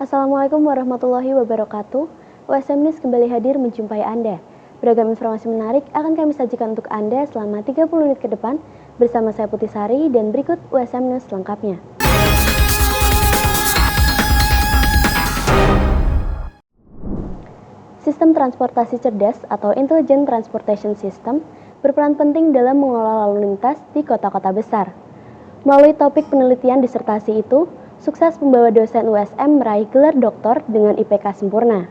Assalamualaikum warahmatullahi wabarakatuh. USM News kembali hadir menjumpai Anda. Beragam informasi menarik akan kami sajikan untuk Anda selama 30 menit ke depan bersama saya Putih Sari dan berikut USM News lengkapnya. Sistem transportasi cerdas atau Intelligent Transportation System berperan penting dalam mengelola lalu lintas di kota-kota besar. Melalui topik penelitian disertasi itu, sukses membawa dosen USM meraih gelar doktor dengan IPK sempurna.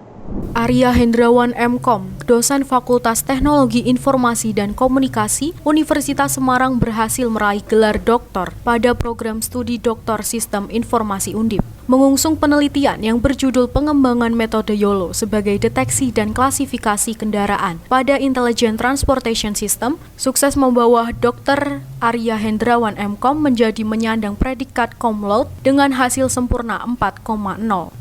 Arya Hendrawan M.Com, dosen Fakultas Teknologi Informasi dan Komunikasi Universitas Semarang berhasil meraih gelar doktor pada program studi Doktor Sistem Informasi Undip. Mengusung penelitian yang berjudul pengembangan metode YOLO sebagai deteksi dan klasifikasi kendaraan pada Intelligent Transportation System, sukses membawa Dr. Arya Hendrawan M.Com menjadi menyandang predikat cum laude dengan hasil sempurna 4,0.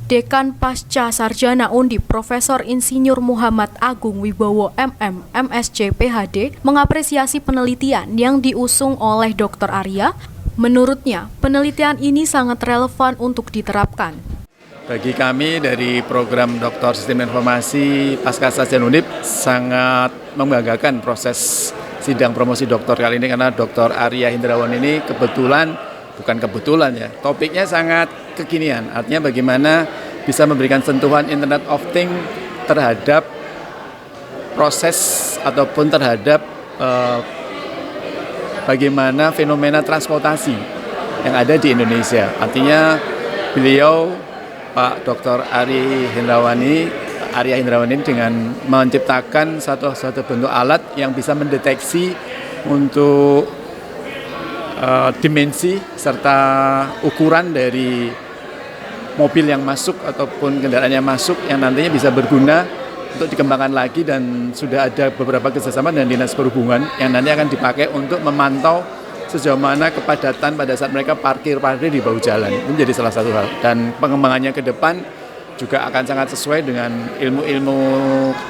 Dekan Pasca Sarjana Undip Profesor Insinyur Muhammad Agung Wibowo MM, MSc PhD, mengapresiasi penelitian yang diusung oleh Dr. Arya. Menurutnya, penelitian ini sangat relevan untuk diterapkan. Bagi kami dari program Doktor Sistem Informasi Pasca Sarjana Undip sangat membanggakan proses sidang promosi doktor kali ini karena Dr. Arya Hendrawan ini bukan kebetulan ya, topiknya sangat kekinian. Artinya bagaimana bisa memberikan sentuhan Internet of Things terhadap proses ataupun terhadap bagaimana fenomena transportasi yang ada di Indonesia. Artinya beliau Pak Dr. Arya Hendrawan ini dengan menciptakan satu bentuk alat yang bisa mendeteksi untuk dimensi serta ukuran dari mobil yang masuk ataupun kendaraan yang masuk yang nantinya bisa berguna untuk dikembangkan lagi, dan sudah ada beberapa kerjasama dengan Dinas Perhubungan yang nanti akan dipakai untuk memantau sejauh mana kepadatan pada saat mereka parkir di bahu jalan. Itu menjadi salah satu hal, dan pengembangannya ke depan juga akan sangat sesuai dengan ilmu-ilmu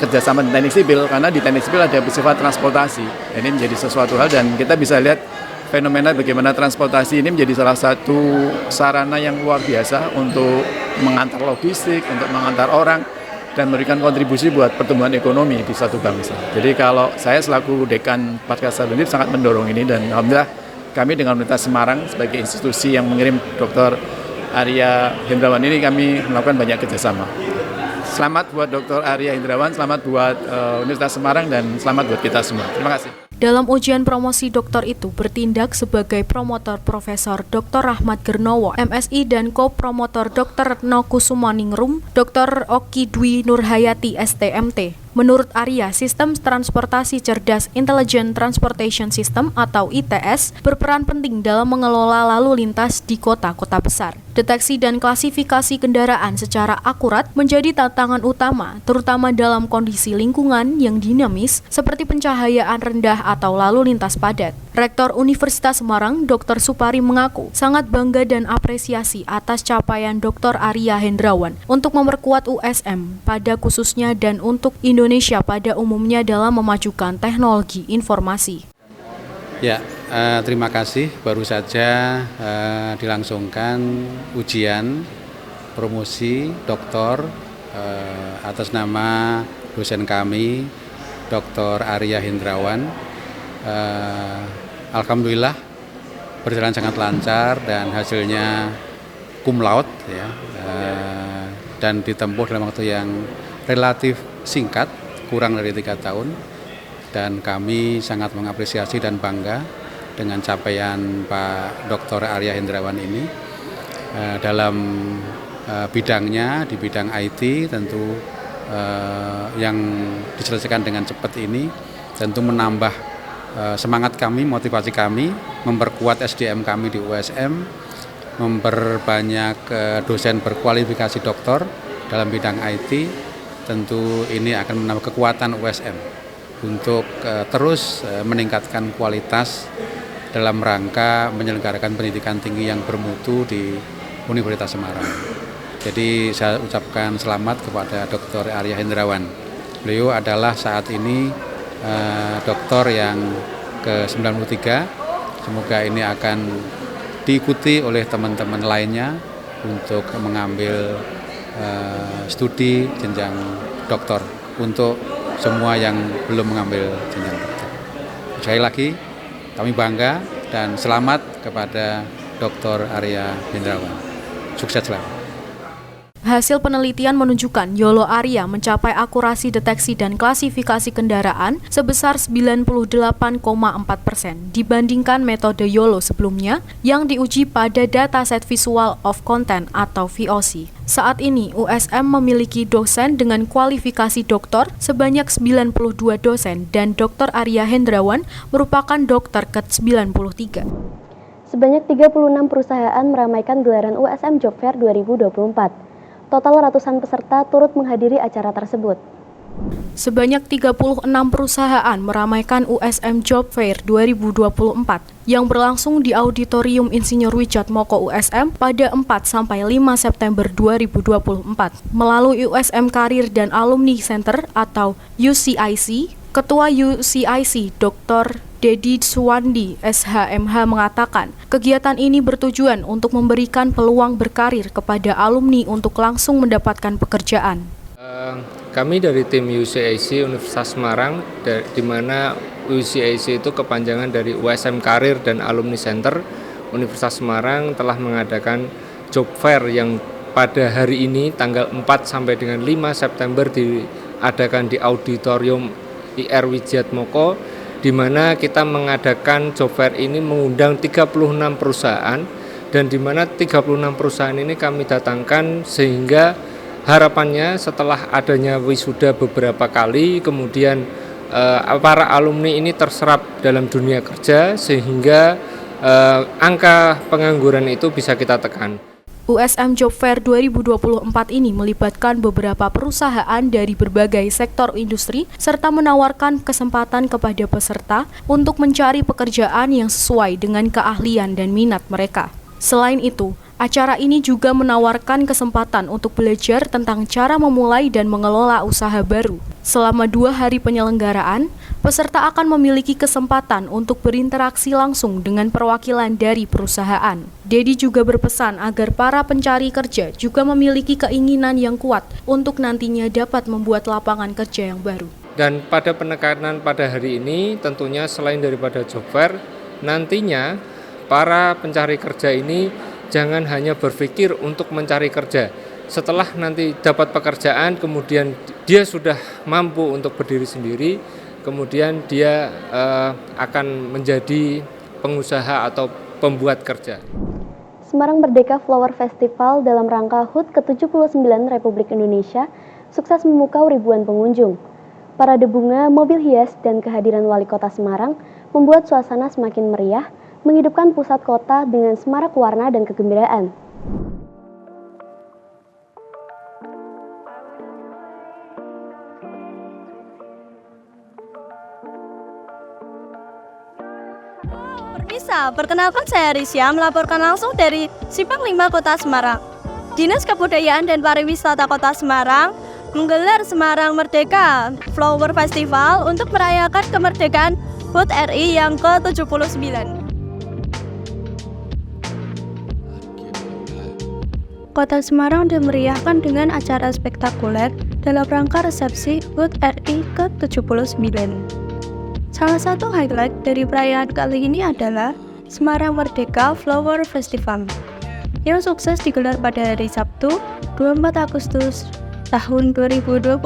kerjasama di teknik sipil, karena di teknik sipil ada bersifat transportasi. Ini menjadi sesuatu hal, dan kita bisa lihat fenomena bagaimana transportasi ini menjadi salah satu sarana yang luar biasa untuk mengantar logistik, untuk mengantar orang, dan memberikan kontribusi buat pertumbuhan ekonomi di suatu bangsa. Jadi kalau saya selaku Dekan Pasca Sarjana Undip sangat mendorong ini, dan alhamdulillah kami dengan Universitas Semarang sebagai institusi yang mengirim Dr. Arya Hendrawan ini, kami melakukan banyak kerjasama. Selamat buat Dr. Arya Hendrawan, selamat buat Universitas Semarang, dan selamat buat kita semua. Terima kasih. Dalam ujian promosi doktor itu bertindak sebagai promotor Profesor Dr. Rahmat Gernowo, MSI, dan co-promotor Dr. Retno Kusumaningrum, Dr. Oki Dwi Nurhayati, STMT. Menurut Arya, sistem transportasi cerdas Intelligent Transportation System atau ITS berperan penting dalam mengelola lalu lintas di kota-kota besar. Deteksi dan klasifikasi kendaraan secara akurat menjadi tantangan utama, terutama dalam kondisi lingkungan yang dinamis seperti pencahayaan rendah atau lalu lintas padat. Rektor Universitas Semarang, Dr. Supari mengaku sangat bangga dan apresiasi atas capaian Dr. Arya Hendrawan untuk memperkuat USM pada khususnya dan untuk Indonesia pada umumnya dalam memajukan teknologi informasi. Ya, terima kasih. Baru saja dilangsungkan ujian promosi doktor atas nama dosen kami, Dr. Arya Hendrawan. Alhamdulillah berjalan sangat lancar dan hasilnya cum laude ya, dan ditempuh dalam waktu yang relatif singkat, kurang dari 3 tahun, dan kami sangat mengapresiasi dan bangga dengan capaian Pak Dr. Arya Hendrawan ini dalam bidangnya, di bidang IT tentu yang diselesaikan dengan cepat ini tentu menambah semangat kami, motivasi kami, memperkuat SDM kami di USM, memperbanyak dosen berkualifikasi doktor dalam bidang IT. Tentu ini akan menambah kekuatan USM untuk terus meningkatkan kualitas dalam rangka menyelenggarakan pendidikan tinggi yang bermutu di Universitas Semarang. Jadi saya ucapkan selamat kepada Dr. Arya Hendrawan. Beliau adalah saat ini doktor yang ke-93. Semoga ini akan diikuti oleh teman-teman lainnya untuk mengambil studi jenjang doktor untuk semua yang belum mengambil jenjang doktor. Sekali lagi kami bangga dan selamat kepada Dr. Arya Hendrawan. Sukses selalu. Hasil penelitian menunjukkan YOLO Arya mencapai akurasi deteksi dan klasifikasi kendaraan sebesar 98,4% dibandingkan metode YOLO sebelumnya yang diuji pada Dataset Visual of Content atau VOC. Saat ini, USM memiliki dosen dengan kualifikasi doktor sebanyak 92 dosen dan Dr. Arya Hendrawan merupakan dokter ke-93. Sebanyak 36 perusahaan meramaikan gelaran USM Job Fair 2024. Total ratusan peserta turut menghadiri acara tersebut. Sebanyak 36 perusahaan meramaikan USM Job Fair 2024 yang berlangsung di Auditorium Insinyur Wijatmoko USM pada 4-5 September 2024 melalui USM Karir dan Alumni Center atau UCIC. Ketua UCIC Dr. Dedi Suwandi, SHMH mengatakan, kegiatan ini bertujuan untuk memberikan peluang berkarir kepada alumni untuk langsung mendapatkan pekerjaan. Kami dari tim UCIC Universitas Semarang, di mana UCIC itu kepanjangan dari USM Karir dan Alumni Center Universitas Semarang, telah mengadakan job fair yang pada hari ini tanggal 4 sampai dengan 5 September diadakan di Auditorium IR Wijatmoko, di mana kita mengadakan job fair ini mengundang 36 perusahaan, dan di mana 36 perusahaan ini kami datangkan sehingga harapannya setelah adanya wisuda beberapa kali, kemudian para alumni ini terserap dalam dunia kerja sehingga angka pengangguran itu bisa kita tekan. USM Job Fair 2024 ini melibatkan beberapa perusahaan dari berbagai sektor industri serta menawarkan kesempatan kepada peserta untuk mencari pekerjaan yang sesuai dengan keahlian dan minat mereka. Selain itu, acara ini juga menawarkan kesempatan untuk belajar tentang cara memulai dan mengelola usaha baru. Selama 2 hari penyelenggaraan, peserta akan memiliki kesempatan untuk berinteraksi langsung dengan perwakilan dari perusahaan. Dedi juga berpesan agar para pencari kerja juga memiliki keinginan yang kuat untuk nantinya dapat membuat lapangan kerja yang baru. Dan pada penekanan pada hari ini tentunya selain daripada job fair, nantinya para pencari kerja ini jangan hanya berpikir untuk mencari kerja. Setelah nanti dapat pekerjaan, kemudian dia sudah mampu untuk berdiri sendiri, kemudian dia akan menjadi pengusaha atau pembuat kerja. Semarang Merdeka Flower Festival dalam rangka HUT ke-79 Republik Indonesia sukses memukau ribuan pengunjung. Parade bunga, mobil hias, dan kehadiran Wali Kota Semarang membuat suasana semakin meriah, menghidupkan pusat kota dengan semarak warna dan kegembiraan. Permisa, perkenalkan saya Risya, melaporkan langsung dari Simpang 5 Kota Semarang. Dinas Kebudayaan dan Pariwisata Kota Semarang menggelar Semarang Merdeka Flower Festival untuk merayakan kemerdekaan HUT RI yang ke-79. Kota Semarang dimeriahkan dengan acara spektakuler dalam rangka resepsi HUT RI ke-79. Salah satu highlight dari perayaan kali ini adalah Semarang Merdeka Flower Festival yang sukses digelar pada hari Sabtu 24 Agustus tahun 2024.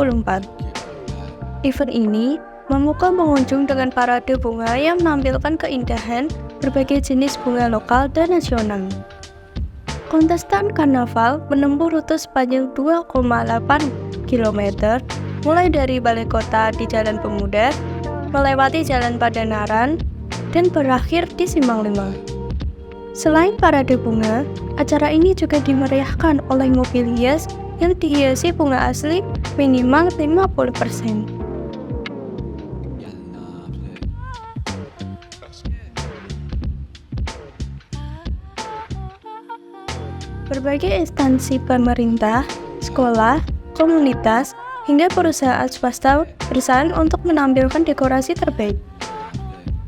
Event ini memukau pengunjung dengan parade bunga yang menampilkan keindahan berbagai jenis bunga lokal dan nasional. Kontestan karnaval menempuh rute sepanjang 2,8 km mulai dari Balai Kota di Jalan Pemuda, melewati Jalan Padanaran, dan berakhir di Simpang 5. Selain parade bunga, acara ini juga dimeriahkan oleh mobil hias yang dihiasi bunga asli minimal 50%. Berbagai instansi pemerintah, sekolah, komunitas, hingga perusahaan swasta bersaing untuk menampilkan dekorasi terbaik.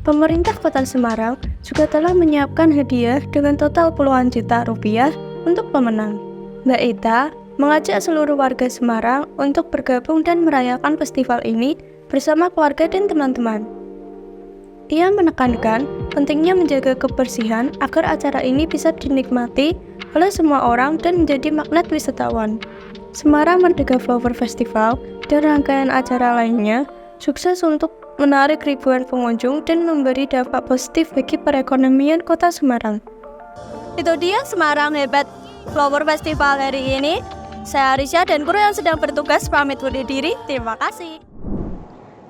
Pemerintah Kota Semarang juga telah menyiapkan hadiah dengan total puluhan juta rupiah untuk pemenang. Mbak Ita, mengajak seluruh warga Semarang untuk bergabung dan merayakan festival ini bersama keluarga dan teman-teman. Ia menekankan pentingnya menjaga kebersihan agar acara ini bisa dinikmati oleh semua orang dan menjadi magnet wisatawan. Semarang Merdeka Flower Festival dan rangkaian acara lainnya sukses untuk menarik ribuan pengunjung dan memberi dampak positif bagi perekonomian kota Semarang. Itu dia Semarang Hebat Flower Festival hari ini. Saya Arisya dan kru yang sedang bertugas pamit undur diri. Terima kasih.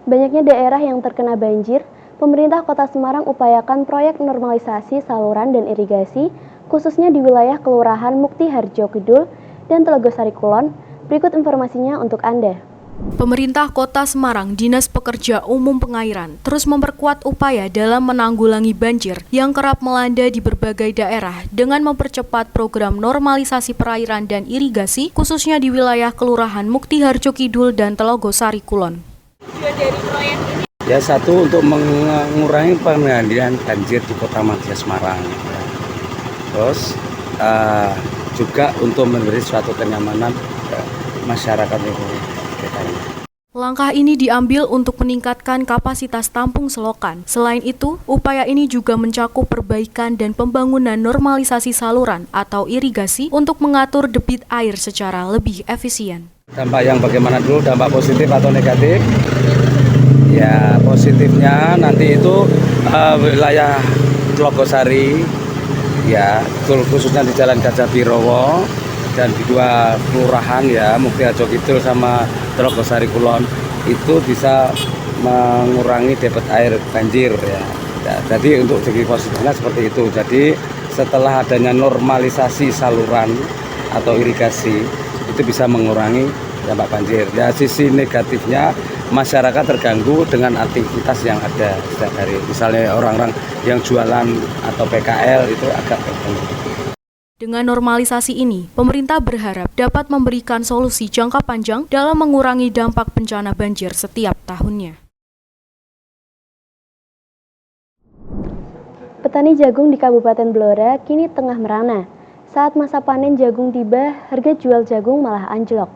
Banyaknya daerah yang terkena banjir, pemerintah Kota Semarang upayakan proyek normalisasi saluran dan irigasi, khususnya di wilayah Kelurahan Mukti Harjo Kidul dan Telogosari Kulon. Berikut informasinya untuk Anda. Pemerintah Kota Semarang, Dinas Pekerja Umum Pengairan, terus memperkuat upaya dalam menanggulangi banjir yang kerap melanda di berbagai daerah dengan mempercepat program normalisasi perairan dan irigasi, khususnya di wilayah Kelurahan Mukti Harjo Kidul dan Telogosari Kulon. Ya, satu untuk mengurangi pengendalian banjir di Kota Madya Semarang. Terus juga untuk memberi suatu kenyamanan ke masyarakat itu. Langkah ini diambil untuk meningkatkan kapasitas tampung selokan. Selain itu, upaya ini juga mencakup perbaikan dan pembangunan normalisasi saluran atau irigasi untuk mengatur debit air secara lebih efisien. Dampak yang bagaimana dulu, dampak positif atau negatif? Ya, positifnya nanti itu wilayah Telogosari, ya, khususnya di Jalan Gajah Birowo dan di dua kelurahan ya, Mukti Harjo Kidul sama Telogosari Kulon, itu bisa mengurangi debit air banjir ya. Jadi untuk segi positifnya seperti itu. Jadi setelah adanya normalisasi saluran atau irigasi, itu bisa mengurangi dampak banjir. Ya, sisi negatifnya masyarakat terganggu dengan aktivitas yang ada setiap hari. Misalnya orang-orang yang jualan atau PKL itu agak terganggu. Dengan normalisasi ini, pemerintah berharap dapat memberikan solusi jangka panjang dalam mengurangi dampak bencana banjir setiap tahunnya. Petani jagung di Kabupaten Blora kini tengah merana. Saat masa panen jagung tiba, harga jual jagung malah anjlok,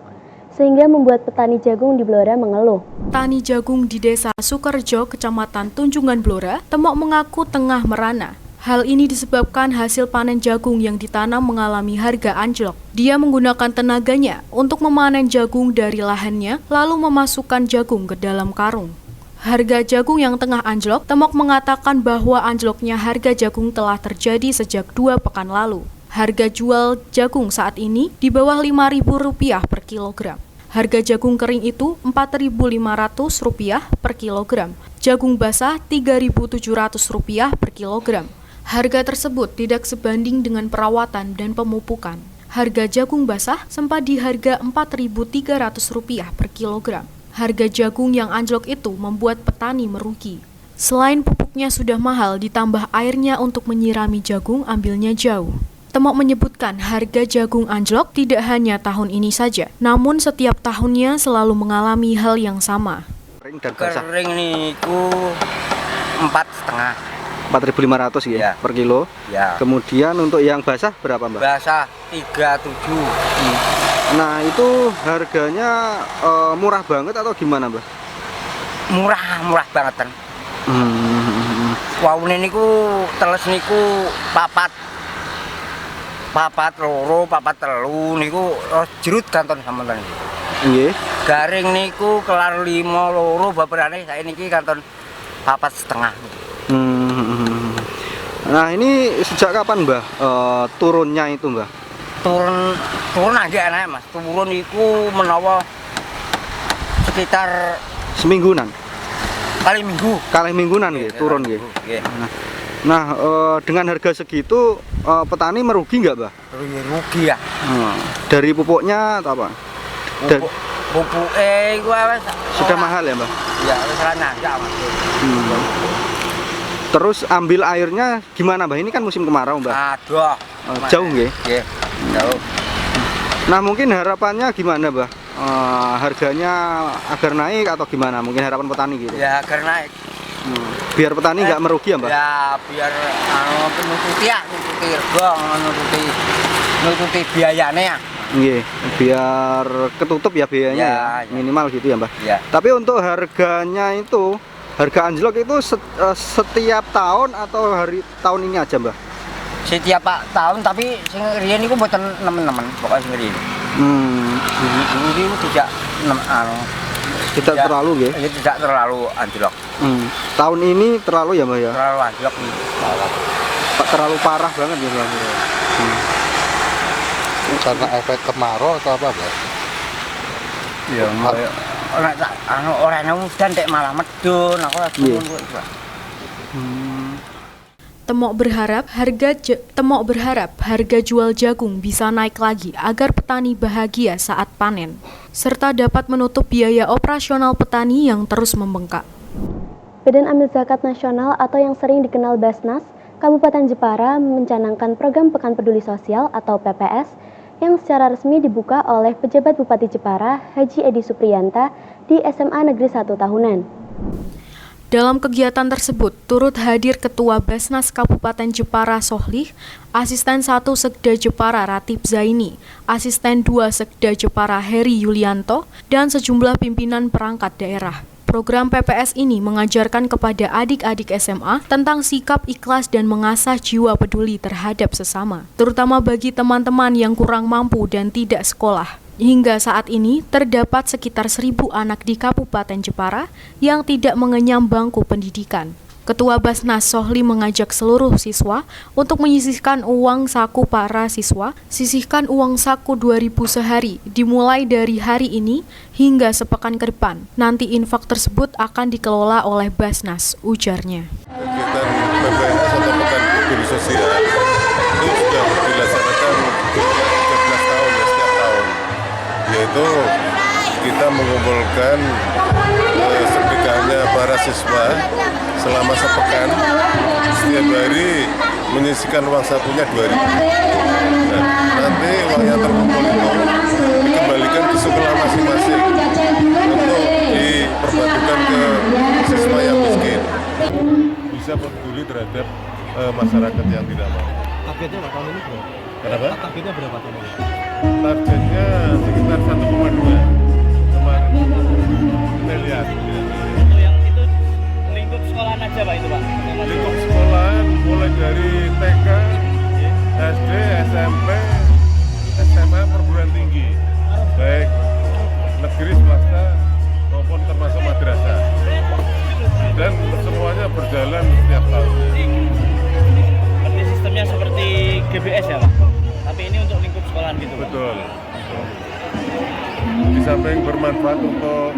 sehingga membuat petani jagung di Blora mengeluh. Tani jagung di Desa Sukerjo, Kecamatan Tunjungan Blora, Temok mengaku tengah merana. Hal ini disebabkan hasil panen jagung yang ditanam mengalami harga anjlok. Dia menggunakan tenaganya untuk memanen jagung dari lahannya, lalu memasukkan jagung ke dalam karung. Harga jagung yang tengah anjlok, Temok mengatakan bahwa anjloknya harga jagung telah terjadi sejak 2 pekan lalu. Harga jual jagung saat ini di bawah Rp5.000 per kilogram. Harga jagung kering itu Rp4.500 per kilogram. Jagung basah Rp3.700 per kilogram. Harga tersebut tidak sebanding dengan perawatan dan pemupukan. Harga jagung basah sempat di harga Rp4.300 per kilogram. Harga jagung yang anjlok itu membuat petani merugi. Selain pupuknya sudah mahal, ditambah airnya untuk menyirami jagung ambilnya jauh. Temok menyebutkan harga jagung anjlok tidak hanya tahun ini saja, namun setiap tahunnya selalu mengalami hal yang sama. Kering niku 4,5. 4.500 ya, per kilo. Ya. Kemudian untuk yang basah berapa, Mbak? Basah 37. Nah, itu harganya murah banget atau gimana, Mbak? Murah banget kan. Waune niku teles niku papat loro, papat telu niku jerut kanton sampeyan. Nggih. Garing niku kelar 5 loro baperane saiki kanton 4,5. Nah, ini sejak kapan, Mbah, turunnya itu, Mbah? Turun aja enak, Mas. Turun iku menawa sekitar semingguan. Kali mingguan nggih, turun nggih. Nah, dengan harga segitu petani merugi nggak, Mbah? Rugi ya. Dari pupuknya atau apa? Pupuknya itu sudah mahal ya, Mbah? Ya, wis ra nyandak, Mas. Terus ambil airnya gimana, Mbah? Ini kan musim kemarau, Mbah. Aduh. Jauh nggih? Nggih, jauh. Nah, mungkin harapannya gimana, Mbah? Harganya agar naik atau gimana? Mungkin harapan petani gitu. Ya, agar naik. Biar petani nggak merugi ya, Mbah? Ya, biar nututi rego, nututi biayane ya. Nggih, biar ketutup ya biayanya ya, minimal gitu ya Mbah. Ya. Tapi untuk harganya itu, harga anjlok itu setiap tahun atau tahun ini aja Mbah? Setiap tahun, tapi sing riyen niku mboten nemen-nemen, pokoke sing riyen. Dulu niku Tidak terlalu nggih. Tidak terlalu anjlok. Tahun ini terlalu ya Mbah ya? Terlalu anjlok nih. Terlalu parah banget ya Mbah. Karena efek kemarau atau apa Mbah? Ya, orang udan tek malah medun, aku lagi ngono kok. Temok berharap harga jual jagung bisa naik lagi agar petani bahagia saat panen, serta dapat menutup biaya operasional petani yang terus membengkak. Badan Amil Zakat Nasional atau yang sering dikenal Basnas, Kabupaten Jepara mencanangkan program Pekan Peduli Sosial atau PPS yang secara resmi dibuka oleh pejabat Bupati Jepara, Haji Edi Supriyanta, di SMA Negeri 1 Tahunan. Dalam kegiatan tersebut, turut hadir Ketua Basnas Kabupaten Jepara Sohlih, Asisten 1 Sekda Jepara Ratib Zaini, Asisten 2 Sekda Jepara Heri Yulianto, dan sejumlah pimpinan perangkat daerah. Program PPS ini mengajarkan kepada adik-adik SMA tentang sikap ikhlas dan mengasah jiwa peduli terhadap sesama, terutama bagi teman-teman yang kurang mampu dan tidak sekolah. Hingga saat ini, terdapat sekitar 1.000 anak di Kabupaten Jepara yang tidak mengenyam bangku pendidikan. Ketua Basnas Sohli mengajak seluruh siswa untuk menyisihkan uang saku para siswa, sisihkan uang saku 2.000 sehari, dimulai dari hari ini hingga sepekan ke depan. Nanti infak tersebut akan dikelola oleh Basnas, ujarnya. Kegiatan PPS atau Pekan Peduli Sosial itu sudah dilaksanakan 13 tahun ya, setiap tahun. Yaitu kita mengumpulkan sedekahnya para siswa selama sepekan, setiap hari menyisihkan uang sakunya 2.000. Nah, nanti uang yang terkumpul itu dikembalikan ke sekolah masing-masing untuk diperbantukan ke siswa yang miskin. Bisa peduli terhadap masyarakat yang tidak mampu. Targetnya tahun ini berapa? Kenapa? Targetnya berapa tahun ini? Targetnya sekitar 1,2 kemarin kita lihat. Yang itu lingkup sekolahan aja Pak itu Pak? Lingkup sekolahan mulai dari TK, SD, SMP, SMA, perguruan tinggi, baik negeri, swasta maupun termasuk madrasah, dan semuanya berjalan setiap tahun. Berarti sistemnya seperti GBS ya Pak? Tapi ini untuk lingkup sekolahan gitu Pak? Betul. Di samping bermanfaat untuk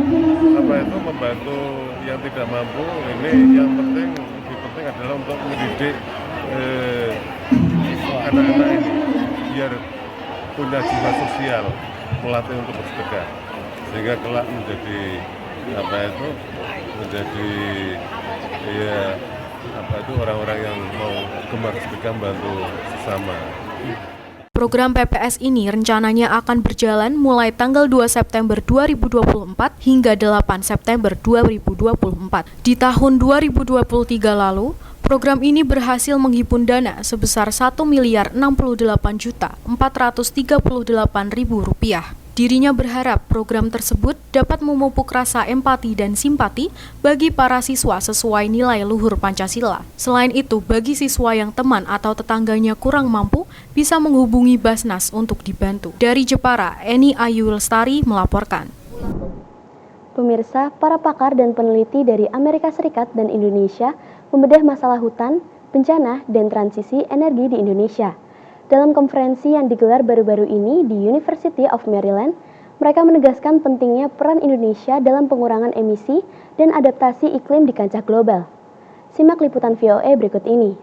membantu yang tidak mampu, ini yang lebih penting adalah untuk mendidik anak-anak ini biar punya jiwa sosial, melatih untuk bersedekah, sehingga kelak menjadi orang-orang yang mau gemar sedekah membantu sesama. Program PPS ini rencananya akan berjalan mulai tanggal 2 September 2024 hingga 8 September 2024. Di tahun 2023 lalu, program ini berhasil menghimpun dana sebesar Rp1.068.438.000. Dirinya berharap program tersebut dapat memupuk rasa empati dan simpati bagi para siswa sesuai nilai luhur Pancasila. Selain itu, bagi siswa yang teman atau tetangganya kurang mampu, bisa menghubungi Basnas untuk dibantu. Dari Jepara, Eni Ayu Lestari melaporkan. Pemirsa, para pakar dan peneliti dari Amerika Serikat dan Indonesia membedah masalah hutan, bencana, dan transisi energi di Indonesia. Dalam konferensi yang digelar baru-baru ini di University of Maryland, mereka menegaskan pentingnya peran Indonesia dalam pengurangan emisi dan adaptasi iklim di kancah global. Simak liputan VOA berikut ini.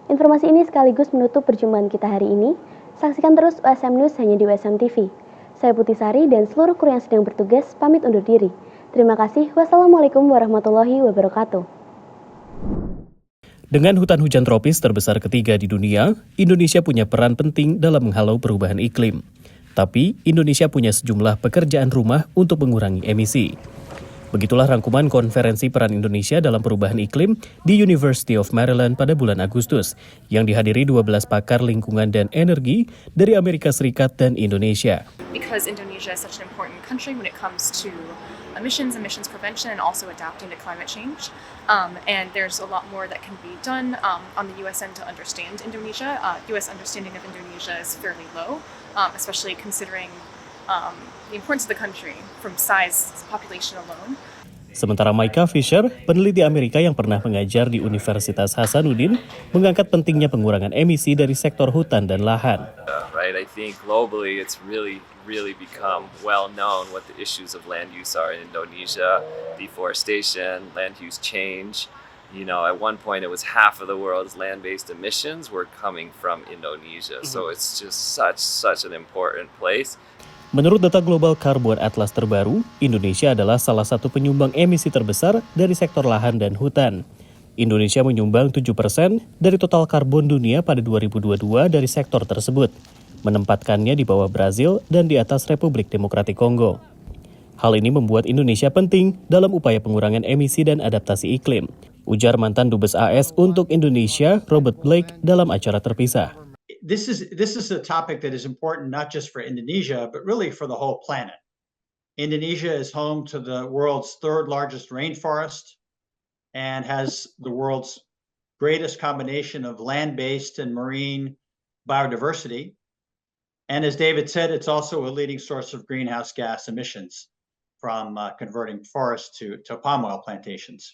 Informasi ini sekaligus menutup perjumpaan kita hari ini. Saksikan terus USM News hanya di USM TV. Saya Putih Sari dan seluruh kru yang sedang bertugas pamit undur diri. Terima kasih. Wassalamualaikum warahmatullahi wabarakatuh. Dengan hutan hujan tropis terbesar ketiga di dunia, Indonesia punya peran penting dalam menghalau perubahan iklim. Tapi, Indonesia punya sejumlah pekerjaan rumah untuk mengurangi emisi. Begitulah rangkuman konferensi peran Indonesia dalam perubahan iklim di University of Maryland pada bulan Agustus, yang dihadiri 12 pakar lingkungan dan energi dari Amerika Serikat dan Indonesia. Because Indonesia is such an important country when it comes to emissions prevention, and also adapting to climate change. And there's a lot more that can be done on the U.S. end to understand Indonesia. U.S. understanding of Indonesia is fairly low, especially considering the importance of the country from size, population alone. Sementara Micah Fisher, peneliti Amerika yang pernah mengajar di Universitas Hasanuddin, mengangkat pentingnya pengurangan emisi dari sektor hutan dan lahan. Right, I think globally it's really become well known what the issues of land use are in Indonesia: deforestation, land use change. You know, at one point it was half of the world's land-based emissions were coming from Indonesia. So it's just such an important place. Menurut data Global Carbon Atlas terbaru, Indonesia adalah salah satu penyumbang emisi terbesar dari sektor lahan dan hutan. Indonesia menyumbang 7% dari total karbon dunia pada 2022 dari sektor tersebut, menempatkannya di bawah Brazil dan di atas Republik Demokratik Kongo. Hal ini membuat Indonesia penting dalam upaya pengurangan emisi dan adaptasi iklim, ujar mantan Dubes AS untuk Indonesia, Robert Blake, dalam acara terpisah. This is a topic that is important not just for Indonesia, but really for the whole planet. Indonesia is home to the world's third largest rainforest and has the world's greatest combination of land-based and marine biodiversity. And as David said, it's also a leading source of greenhouse gas emissions from converting forests to palm oil plantations.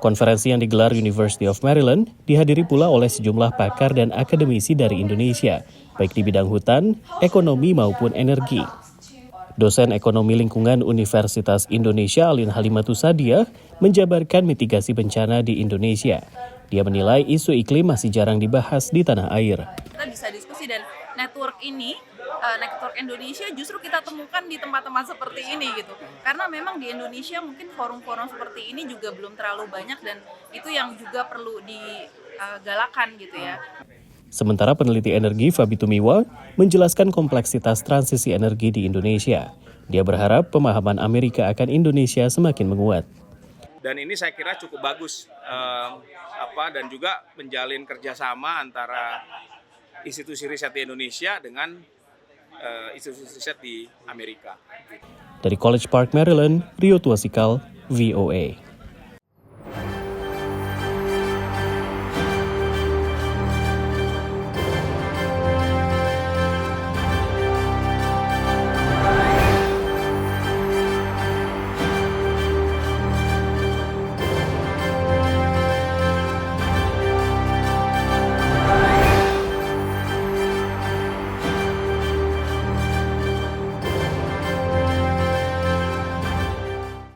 Konferensi yang digelar University of Maryland dihadiri pula oleh sejumlah pakar dan akademisi dari Indonesia, baik di bidang hutan, ekonomi maupun energi. Dosen Ekonomi Lingkungan Universitas Indonesia Alin Halimatusadiah menjabarkan mitigasi bencana di Indonesia. Dia menilai isu iklim masih jarang dibahas di tanah air. Kita bisa diskusi, dan network Indonesia justru kita temukan di tempat-tempat seperti ini gitu. Karena memang di Indonesia mungkin forum-forum seperti ini juga belum terlalu banyak, dan itu yang juga perlu digalakan gitu ya. Sementara peneliti energi Fabi Tumiwa menjelaskan kompleksitas transisi energi di Indonesia. Dia berharap pemahaman Amerika akan Indonesia semakin menguat. Dan ini saya kira cukup bagus, dan juga menjalin kerjasama antara institusi riset di Indonesia dengan institusi riset di Amerika. Dari College Park, Maryland, Rio Tuasikal, VOA.